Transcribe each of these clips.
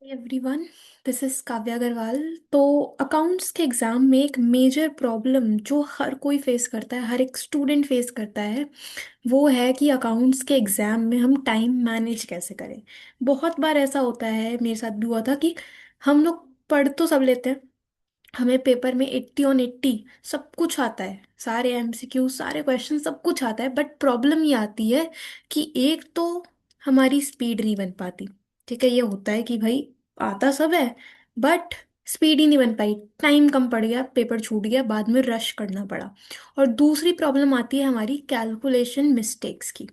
Everyone, this is Kavya Agarwal. तो accounts के exam में एक मेजर प्रॉब्लम जो हर कोई फेस करता है, हर एक स्टूडेंट फेस करता है, वो है कि अकाउंट्स के एग्जाम में हम टाइम मैनेज कैसे करें। बहुत बार ऐसा होता है, मेरे साथ भी हुआ था कि हम लोग पढ़ तो सब लेते हैं, हमें पेपर में 80 ऑन 80 सब कुछ आता है, सारे एमसीक्यू सारे क्वेश्चन सब कुछ आता है, बट प्रॉब्लम ये आती है कि एक तो हमारी स्पीड नहीं बन पाती। ठीक है, ये होता है कि भाई आता सब है बट स्पीड ही नहीं बन पाई, टाइम कम पड़ गया, पेपर छूट गया, बाद में रश करना पड़ा। और दूसरी प्रॉब्लम आती है हमारी कैलकुलेशन मिस्टेक्स की,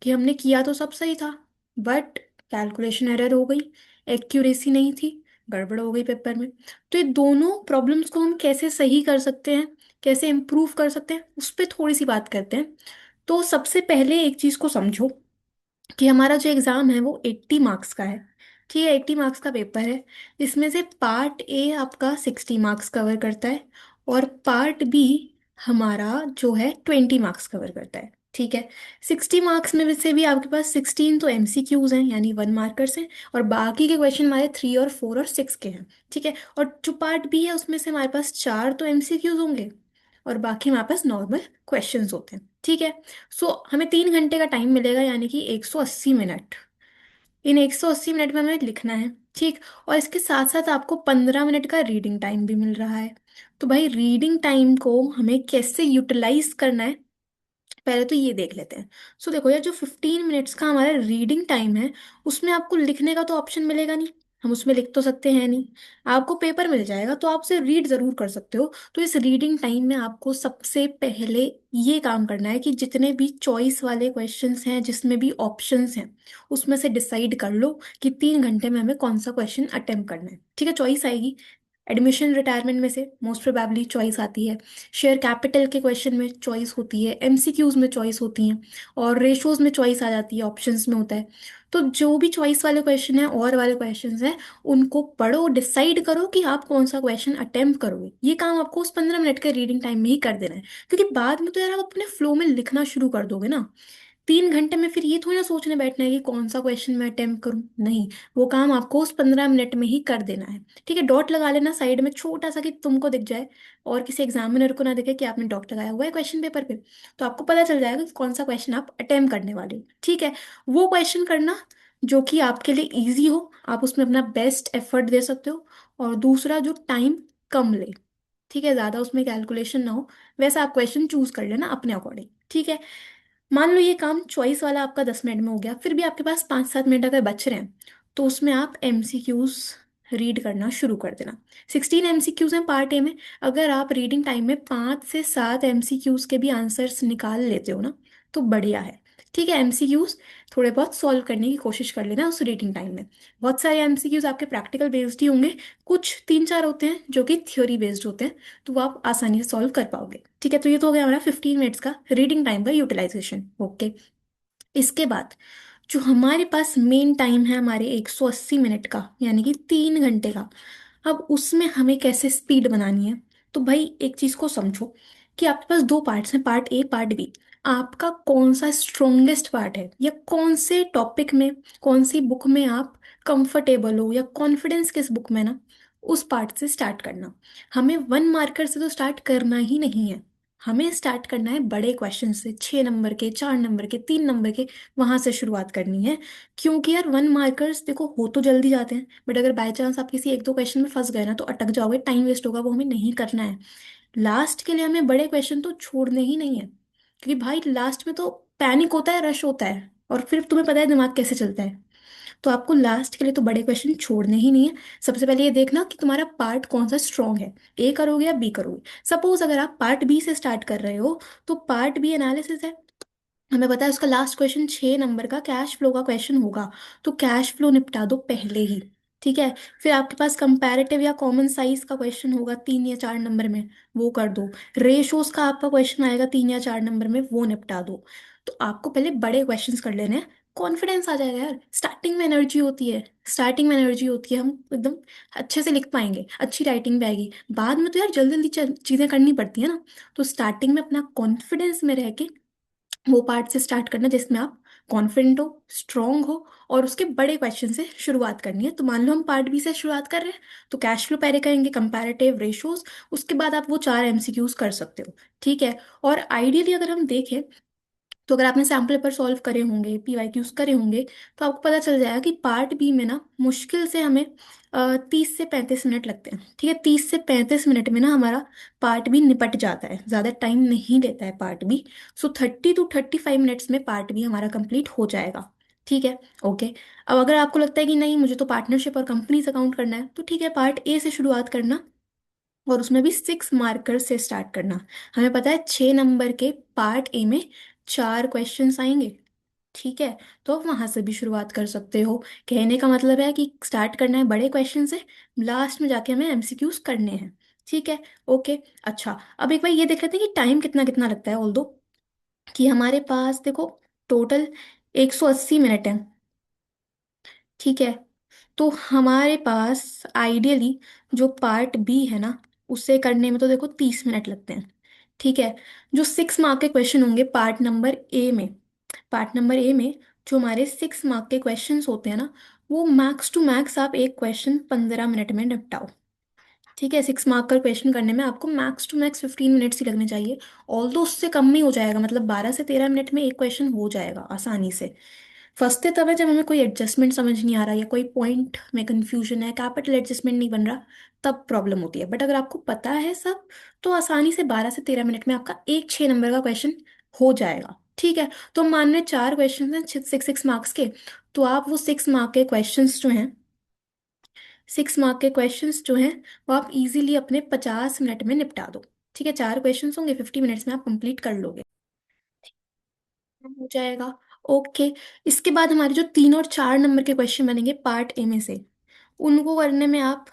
कि हमने किया तो सब सही था बट कैलकुलेशन एरर हो गई, एक्यूरेसी नहीं थी, गड़बड़ हो गई पेपर में। तो ये दोनों प्रॉब्लम्स को हम कैसे सही कर सकते हैं, कैसे इम्प्रूव कर सकते हैं, उस पर थोड़ी सी बात करते हैं। तो सबसे पहले एक चीज़ को समझो कि हमारा जो एग्ज़ाम है वो 80 मार्क्स का है। ठीक है, 80 मार्क्स का पेपर है, जिसमें से पार्ट ए आपका 60 मार्क्स कवर करता है और पार्ट बी हमारा जो है 20 मार्क्स कवर करता है। ठीक है, 60 मार्क्स में से भी आपके पास 16 तो एमसीक्यूज हैं, यानी 1 मार्कर्स हैं, और बाकी के क्वेश्चन हमारे 3 और 4 और 6 के हैं। ठीक है, और जो पार्ट बी है उसमें से हमारे पास 4 तो एमसीक्यूज होंगे और बाकी हमारे पास नॉर्मल क्वेश्चंस होते हैं। ठीक है, सो हमें 3 घंटे का टाइम मिलेगा, यानी कि 180 मिनट। इन 180 मिनट में हमें लिखना है। ठीक, और इसके साथ साथ आपको 15 मिनट का रीडिंग टाइम भी मिल रहा है। तो भाई रीडिंग टाइम को हमें कैसे यूटिलाइज करना है, पहले तो ये देख लेते हैं। सो देखो यार, जो 15 मिनट्स का हमारा रीडिंग टाइम है, उसमें आपको लिखने का तो ऑप्शन मिलेगा नहीं, हम उसमें लिख तो सकते हैं नहीं। आपको पेपर मिल जाएगा तो आप उसे रीड जरूर कर सकते हो। तो इस रीडिंग टाइम में आपको सबसे पहले ये काम करना है कि जितने भी चॉइस वाले क्वेश्चंस हैं, जिसमें भी ऑप्शंस हैं, उसमें से डिसाइड कर लो कि 3 घंटे में हमें कौन सा क्वेश्चन अटेम्प्ट करना है। ठीक है, चॉइस आएगी, एडमिशन रिटायरमेंट में से मोस्ट प्रोबेबली चॉइस आती है, शेयर कैपिटल के क्वेश्चन में चॉइस होती है, एमसीक्यूज में चॉइस होती हैं, और रेशोज में चॉइस आ जाती है, ऑप्शंस में होता है। तो जो भी चॉइस वाले क्वेश्चन है और वाले क्वेश्चंस हैं, उनको पढ़ो, डिसाइड करो कि आप कौन सा क्वेश्चन अटेम्प्ट करोगे। ये काम आपको उस 15 मिनट के रीडिंग टाइम में ही कर देना है, क्योंकि बाद में तो यार आप अपने फ्लो में लिखना शुरू कर दोगे ना। 3 घंटे में फिर ये थोड़ी ना सोचने बैठना है कि कौन सा क्वेश्चन मैं अटेम्प्ट करूं, नहीं, वो काम आपको उस 15 मिनट में ही कर देना है। ठीक है, डॉट लगा लेना साइड में छोटा सा कि तुमको दिख जाए और किसी एग्जामिनर को ना दिखे कि आपने डॉट लगाया हुआ है क्वेश्चन पेपर पे। तो आपको पता चल जाएगा कि कौन सा क्वेश्चन आप अटेम्प्ट करने वाले हो। ठीक है, वो क्वेश्चन करना जो कि आपके लिए इजी हो, आप उसमें अपना बेस्ट एफर्ट दे सकते हो। और दूसरा, जो टाइम कम ले, ठीक है, ज़्यादा उसमें कैलकुलेशन ना हो, वैसा आप क्वेश्चन चूज कर लेना अपने अकॉर्डिंग। ठीक है, मान लो ये काम चॉइस वाला आपका 10 मिनट में हो गया, फिर भी आपके पास 5-7 मिनट अगर बच रहे हैं, तो उसमें आप एमसीक्यूज रीड करना शुरू कर देना। 16 एमसीक्यूज हैं पार्ट ए में। अगर आप रीडिंग टाइम में 5 से 7 एमसीक्यूज के भी आंसर्स निकाल लेते हो ना, तो बढ़िया है। ठीक है, एमसीक्यूज थोड़े बहुत सॉल्व करने की कोशिश कर लेना उस रीडिंग टाइम में। बहुत सारे एमसीक्यूज आपके प्रैक्टिकल बेस्ड ही होंगे, कुछ 3-4 होते हैं जो कि थ्योरी बेस्ड होते हैं, तो वो आप आसानी से सॉल्व कर पाओगे। ठीक है, तो ये तो हो गया हमारा 15 मिनट्स का रीडिंग टाइम का यूटिलाइजेशन। ओके, इसके बाद जो हमारे पास मेन टाइम है हमारे 180 मिनट का, यानी कि 3 घंटे का, अब उसमें हमें कैसे स्पीड बनानी है। तो भाई एक चीज को समझो कि आपके पास दो पार्ट्स हैं, पार्ट ए पार्ट बी। आपका कौन सा स्ट्रोंगेस्ट पार्ट है, या कौन से टॉपिक में, कौन सी बुक में आप कंफर्टेबल हो, या कॉन्फिडेंस किस बुक में ना, उस पार्ट से स्टार्ट करना। हमें 1 मार्कर से तो स्टार्ट करना ही नहीं है, हमें स्टार्ट करना है बड़े क्वेश्चन से, 6 नंबर के, 4 नंबर के, 3 नंबर के, वहां से शुरुआत करनी है। क्योंकि यार 1 मार्कर्स देखो हो तो जल्दी जाते हैं, बट अगर बाय चांस आप किसी 1-2 क्वेश्चन में फंस गए ना, तो अटक जाओगे, टाइम वेस्ट होगा, वो हमें नहीं करना है। लास्ट के लिए हमें बड़े क्वेश्चन तो छोड़ने ही नहीं है, क्योंकि भाई लास्ट में तो पैनिक होता है, रश होता है, और फिर तुम्हें पता है दिमाग कैसे चलता है। तो आपको लास्ट के लिए तो बड़े क्वेश्चन छोड़ने ही नहीं है। सबसे पहले ये देखना कि तुम्हारा पार्ट कौन सा स्ट्रांग है, ए करोगे या बी करोगे। सपोज अगर आप पार्ट बी से स्टार्ट कर रहे हो, तो पार्ट बी एनालिसिस है, हमें पता है उसका लास्ट क्वेश्चन 6 नंबर का कैश फ्लो का क्वेश्चन होगा, तो कैश फ्लो निपटा दो पहले ही। ठीक है, फिर आपके पास कंपैरेटिव या कॉमन साइज का क्वेश्चन होगा 3 या 4 नंबर में, वो कर दो। रेशोस का आपका क्वेश्चन आएगा 3 या 4 नंबर में, वो निपटा दो। तो आपको पहले बड़े क्वेश्चंस कर लेने हैं, कॉन्फिडेंस आ जाएगा यार। स्टार्टिंग में एनर्जी होती है, स्टार्टिंग में एनर्जी होती है, हम एकदम अच्छे से लिख पाएंगे, अच्छी राइटिंग भी आएगी। बाद में तो यार जल्दी जल्दी चीजें करनी पड़ती है ना। तो स्टार्टिंग में अपना कॉन्फिडेंस में रह के वो पार्ट से स्टार्ट करना जिसमें आप कॉन्फिडेंट हो, स्ट्रांग हो, और उसके बड़े क्वेश्चन से शुरुआत करनी है। तो मान लो हम पार्ट बी से शुरुआत कर रहे हैं, तो कैश फ्लो पहले करेंगे, कंपैरेटिव रेशोज, उसके बाद आप वो 4 MCQs कर सकते हो। ठीक है। और आइडियली अगर हम देखें, तो अगर आपने सैम्पल पेपर सॉल्व करे होंगे, PYQs करे होंगे, तो आपको पता चल जाएगा कि पार्ट बी में ना मुश्किल से हमें 30 से 35 मिनट लगते हैं। ठीक है, 30 से 35 मिनट में ना हमारा पार्ट बी निपट जाता है, ज़्यादा टाइम नहीं लेता है part B. So 30 to 35 minutes में पार्ट बी हमारा कंप्लीट हो जाएगा। ठीक है। ओके। अब अगर आपको लगता है कि नहीं मुझे तो पार्टनरशिप और कंपनीज अकाउंट करना है, तो ठीक है, पार्ट ए से शुरुआत करना, और उसमें भी 6 मार्कर से स्टार्ट करना। हमें पता है 6 नंबर के पार्ट ए में 4 क्वेश्चंस आएंगे। ठीक है। तो आप वहां से भी शुरुआत कर सकते हो। कहने का मतलब है कि स्टार्ट करना है बड़े क्वेश्चन से, लास्ट में जाके हमें MCQs करने हैं। ठीक है। ओके। अच्छा, अब एक बार ये देख लेते हैं कि टाइम कितना कितना लगता है। ऑल दो कि हमारे पास देखो टोटल 180 मिनट है। ठीक है। तो हमारे पास आइडियली जो पार्ट बी है ना, उसे करने में तो देखो 30 मिनट लगते हैं। ठीक है। जो 6 मार्क के क्वेश्चन होंगे पार्ट नंबर ए में जो हमारे 6 मार्क के क्वेश्चंस होते हैं ना, वो मैक्स टू मैक्स आप एक क्वेश्चन 15 मिनट में निपटाओ। ठीक है, 6 मार्क का क्वेश्चन करने में आपको मैक्स टू मैक्स 15 मिनट्स ही लगने चाहिए। ऑल दो उससे कम ही हो जाएगा, मतलब 12 से 13 मिनट में एक क्वेश्चन हो जाएगा आसानी से। फंसते तब है जब हमें कोई एडजस्टमेंट समझ नहीं आ रहा, या कोई पॉइंट में कंफ्यूजन है, कैपिटल एडजस्टमेंट नहीं बन रहा, तब प्रॉब्लम होती है। बट अगर आपको पता है सब, तो आसानी से 12 से 13 मिनट में आपका एक 6 नंबर का क्वेश्चन हो जाएगा। ठीक है। तो मान लें 4 क्वेश्चन हैं 6 6 मार्क्स के, तो आप वो 6 मार्क के क्वेश्चंस जो हैं वो आप इजीली अपने 50 मिनट में निपटा दो। ठीक है, 4 क्वेश्चंस होंगे, 50 मिनट्स में आप कंप्लीट कर लोगे। हो जाएगा। ओके। इसके बाद हमारे जो 3 और 4 नंबर के क्वेश्चन बनेंगे पार्ट ए में से, उनको करने में आप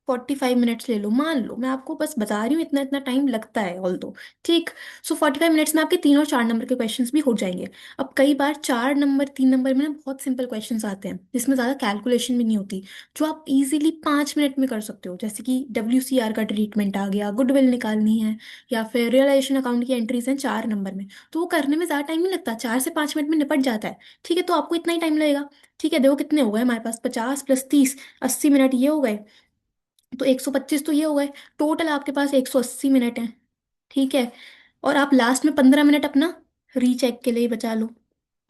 45 मिनट्स ले लो। मान लो, मैं आपको बस बता रही हूँ इतना इतना टाइम लगता है ऑल दो। ठीक। सो 45 मिनट्स में आपके 3 और 4 नंबर के क्वेश्चंस भी हो जाएंगे। अब कई बार 4 नंबर 3 नंबर में ना बहुत सिंपल क्वेश्चंस आते हैं जिसमें ज़्यादा कैलकुलेशन भी नहीं होती, जो आप इजीली 5 मिनट में कर सकते हो। जैसे कि WCR का ट्रीटमेंट आ गया, गुडविल निकालनी है, या फिर रियलाइजेशन अकाउंट की एंट्रीज हैं 4 नंबर में, तो वो करने में ज़्यादा टाइम नहीं लगता, 4 से 5 मिनट में निपट जाता है। ठीक है, तो आपको इतना ही टाइम लगेगा। ठीक है, देखो कितने हो गए हमारे पास, 50 + 30, 80 मिनट ये हो गए, तो 125 तो ये हो गए। टोटल आपके पास 180 मिनट हैं। ठीक है। और आप लास्ट में 15 मिनट अपना रीचेक के लिए बचा लो।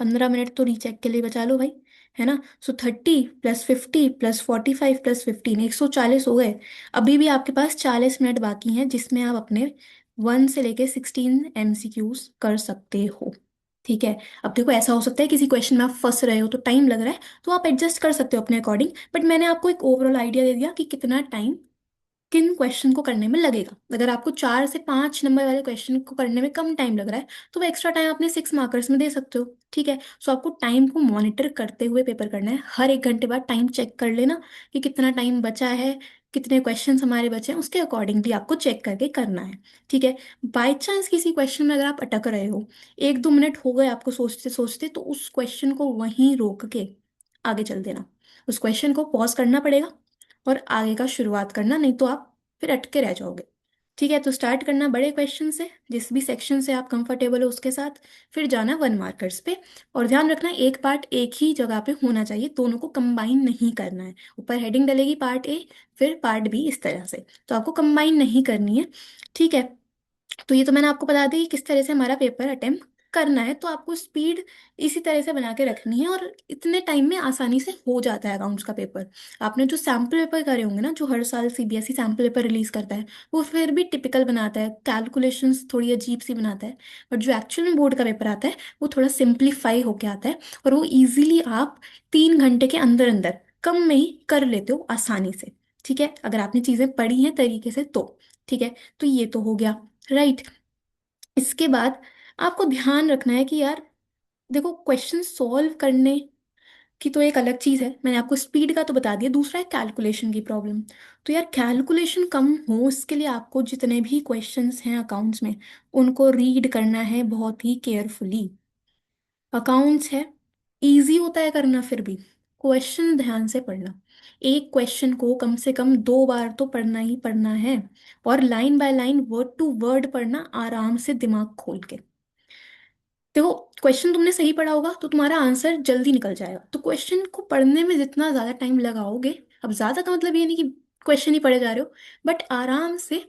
15 मिनट तो रीचेक के लिए बचा लो भाई, है ना। सो 30 + 50 + 45 + 15, 140 हो गए। अभी भी आपके पास 40 मिनट बाकी हैं जिसमें आप अपने 1 से लेके 16 MCQs कर सकते हो। ठीक है। अब देखो ऐसा हो सकता है किसी क्वेश्चन में आप फंस रहे हो तो टाइम लग रहा है, तो आप एडजस्ट कर सकते हो अपने अकॉर्डिंग, बट मैंने आपको एक ओवरऑल आइडिया दे दिया कि कितना टाइम किन क्वेश्चन को करने में लगेगा। अगर आपको 4 से 5 नंबर वाले क्वेश्चन को करने में कम टाइम लग रहा है, तो वो एक्स्ट्रा टाइम अपने 6 मार्कर्स में दे सकते हो। ठीक है। सो आपको टाइम को मॉनिटर करते हुए पेपर करना है, हर 1 घंटे बाद टाइम चेक कर लेना कि कितना टाइम बचा है, कितने क्वेश्चंस हमारे बचे हैं, उसके अकॉर्डिंगली आपको चेक करके करना है। ठीक है। बाई चांस किसी क्वेश्चन में अगर आप अटक रहे हो, 1 2 मिनट हो गए आपको सोचते सोचते, तो उस क्वेश्चन को वहीं रोक के आगे चल देना। उस क्वेश्चन को पॉज करना पड़ेगा और आगे का शुरुआत करना, नहीं तो आप फिर अटके रह जाओगे। ठीक है, तो स्टार्ट करना बड़े क्वेश्चन से, जिस भी सेक्शन से आप कंफर्टेबल हो उसके साथ, फिर जाना 1 मार्कर्स पे। और ध्यान रखना एक पार्ट एक ही जगह पे होना चाहिए, दोनों को कंबाइन नहीं करना है। ऊपर हेडिंग डलेगी पार्ट ए, फिर पार्ट बी, इस तरह से, तो आपको कंबाइन नहीं करनी है। ठीक है। तो ये तो मैंने आपको बता दी कि किस तरह से हमारा पेपर अटेम्प्ट करना है, तो आपको स्पीड इसी तरह से बना के रखनी है, और इतने टाइम में आसानी से हो जाता है अकाउंट्स का पेपर। आपने जो सैम्पल पेपर करे होंगे ना, जो हर साल CBSE सैम्पल पेपर रिलीज करता है, वो फिर भी टिपिकल बनाता है, कैलकुलेशंस थोड़ी अजीब सी बनाता है। बट जो एक्चुअल में बोर्ड का पेपर आता है, वो थोड़ा सिंप्लीफाई होके आता है, और वो इजीली आप 3 घंटे के अंदर अंदर कम में ही कर लेते हो आसानी से। ठीक है, अगर आपने चीज़ें पढ़ी हैं तरीके से तो। ठीक है। तो ये तो हो गया, राइट। इसके बाद आपको ध्यान रखना है कि यार देखो, क्वेश्चन सॉल्व करने की तो एक अलग चीज़ है, मैंने आपको स्पीड का तो बता दिया, दूसरा है कैलकुलेशन की प्रॉब्लम। तो यार कैलकुलेशन कम हो इसके लिए आपको जितने भी क्वेश्चंस हैं अकाउंट्स में, उनको रीड करना है बहुत ही केयरफुली। अकाउंट्स है, इजी होता है करना, फिर भी क्वेश्चन ध्यान से पढ़ना। एक क्वेश्चन को कम से कम 2 बार तो पढ़ना ही पढ़ना है, और line by line word to word पढ़ना आराम से दिमाग खोल के। देखो, क्वेश्चन तुमने सही पढ़ा होगा तो तुम्हारा आंसर जल्दी निकल जाएगा। तो क्वेश्चन को पढ़ने में जितना ज़्यादा टाइम लगाओगे, अब ज़्यादा का मतलब ये नहीं कि क्वेश्चन ही पढ़े जा रहे हो, बट आराम से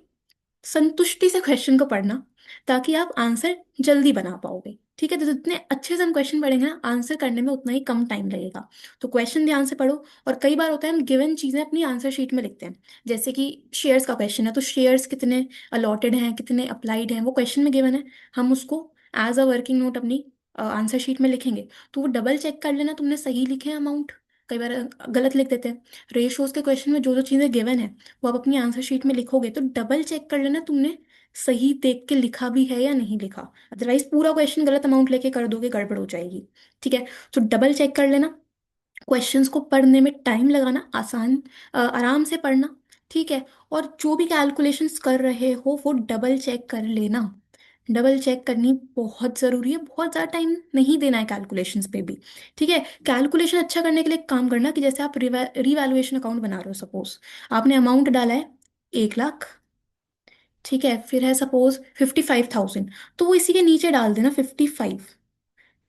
संतुष्टि से क्वेश्चन को पढ़ना, ताकि आप आंसर जल्दी बना पाओगे। ठीक है, तो जितने अच्छे से हम क्वेश्चन पढ़ेंगे ना, आंसर करने में उतना ही कम टाइम लगेगा। तो क्वेश्चन ध्यान से पढ़ो। और कई बार होता है हम गिवन चीज़ें अपनी आंसर शीट में लिखते हैं, जैसे कि शेयर्स का क्वेश्चन है तो शेयर्स कितने अलॉटेड हैं, कितने अप्लाइड हैं, वो क्वेश्चन में गिवन है। हम उसको एज अ वर्किंग नोट अपनी आंसर शीट में लिखेंगे। तो वो डबल चेक कर लेना तुमने सही लिखे हैं अमाउंट। कई बार गलत लिख देते हैं। रेशियोज के क्वेश्चन में जो जो चीज़ें गिवन है वो आप अपनी आंसर शीट में लिखोगे तो डबल चेक कर लेना तुमने सही देख के लिखा भी है या नहीं लिखा। अदरवाइज पूरा क्वेश्चन गलत अमाउंट लेके कर दोगे, गड़बड़ हो जाएगी। ठीक है, तो डबल चेक कर लेना। क्वेश्चंस को पढ़ने में टाइम लगाना, आसान आराम से पढ़ना। ठीक है, और जो भी कैलकुलेशंस कर रहे हो वो डबल चेक कर लेना। डबल चेक करनी बहुत ज़रूरी है, बहुत ज़्यादा टाइम नहीं देना है कैलकुलेशंस पे भी। ठीक है, कैलकुलेशन अच्छा करने के लिए एक काम करना कि जैसे आप रिवैल्यूएशन अकाउंट बना रहे हो, सपोज आपने अमाउंट डाला है 1 लाख। ठीक है, फिर है सपोज 55,000, तो वो इसी के नीचे डाल देना 55।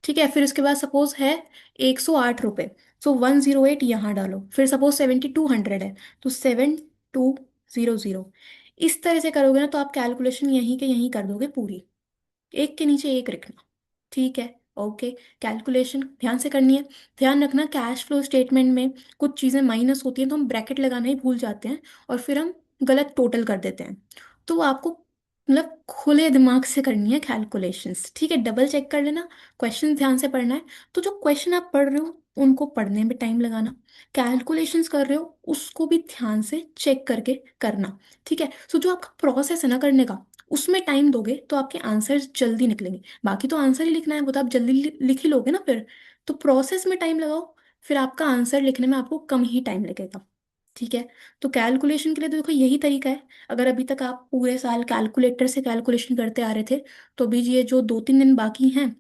ठीक है, फिर उसके बाद सपोज है 108 रुपये, तो 108 यहाँ डालो। फिर सपोज 7200 है तो 7200। इस तरह से करोगे ना तो आप कैलकुलेशन यहीं के यहीं कर दोगे पूरी, एक के नीचे एक रखना। ठीक है, ओके। कैलकुलेशन ध्यान से करनी है। ध्यान रखना कैश फ्लो स्टेटमेंट में कुछ चीज़ें माइनस होती हैं तो हम ब्रैकेट लगाना ही भूल जाते हैं, और फिर हम गलत टोटल कर देते हैं। तो आपको मतलब खुले दिमाग से करनी है कैलकुलेशंस। ठीक है, डबल चेक कर लेना, क्वेश्चन ध्यान से पढ़ना है। तो जो क्वेश्चन आप पढ़ रहे हो उनको पढ़ने में टाइम लगाना, कैलकुलेशंस कर रहे हो उसको भी ध्यान से चेक करके करना। ठीक है, सो जो आपका प्रोसेस है ना करने का, उसमें टाइम दोगे तो आपके आंसर्स जल्दी निकलेंगे। बाकी तो आंसर ही लिखना है, वो तो आप जल्दी लिख ही लोगे ना फिर। तो प्रोसेस में टाइम लगाओ, फिर आपका आंसर लिखने में आपको कम ही टाइम लगेगा। ठीक है, तो कैलकुलेशन के लिए तो देखो यही तरीका है। अगर अभी तक आप पूरे साल कैलकुलेटर से कैलकुलेशन करते आ रहे थे, तो अभी ये जो 2-3 दिन बाकी हैं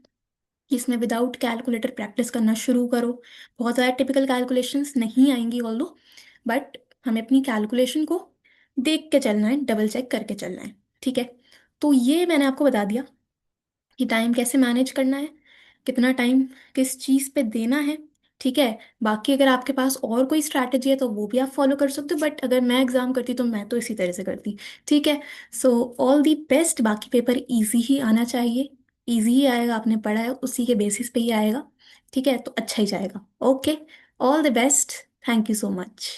इसमें विदाउट कैलकुलेटर प्रैक्टिस करना शुरू करो। बहुत ज़्यादा टिपिकल कैलकुलेशंस नहीं आएंगी ऑल दो, बट हमें अपनी कैलकुलेशन को देख के चलना है, डबल चेक करके चलना है। ठीक है, तो ये मैंने आपको बता दिया कि टाइम कैसे मैनेज करना है, कितना टाइम किस चीज़ पे देना है। ठीक है, बाकी अगर आपके पास और कोई स्ट्रैटेजी है तो वो भी आप फॉलो कर सकते हो, बट अगर मैं एग्जाम करती तो मैं तो इसी तरह से करती। ठीक है, सो ऑल दी बेस्ट। बाकी पेपर इजी ही आना चाहिए, इजी ही आएगा, आपने पढ़ा है उसी के बेसिस पे ही आएगा। ठीक है, तो अच्छा ही जाएगा। Okay, all the best, thank you so much.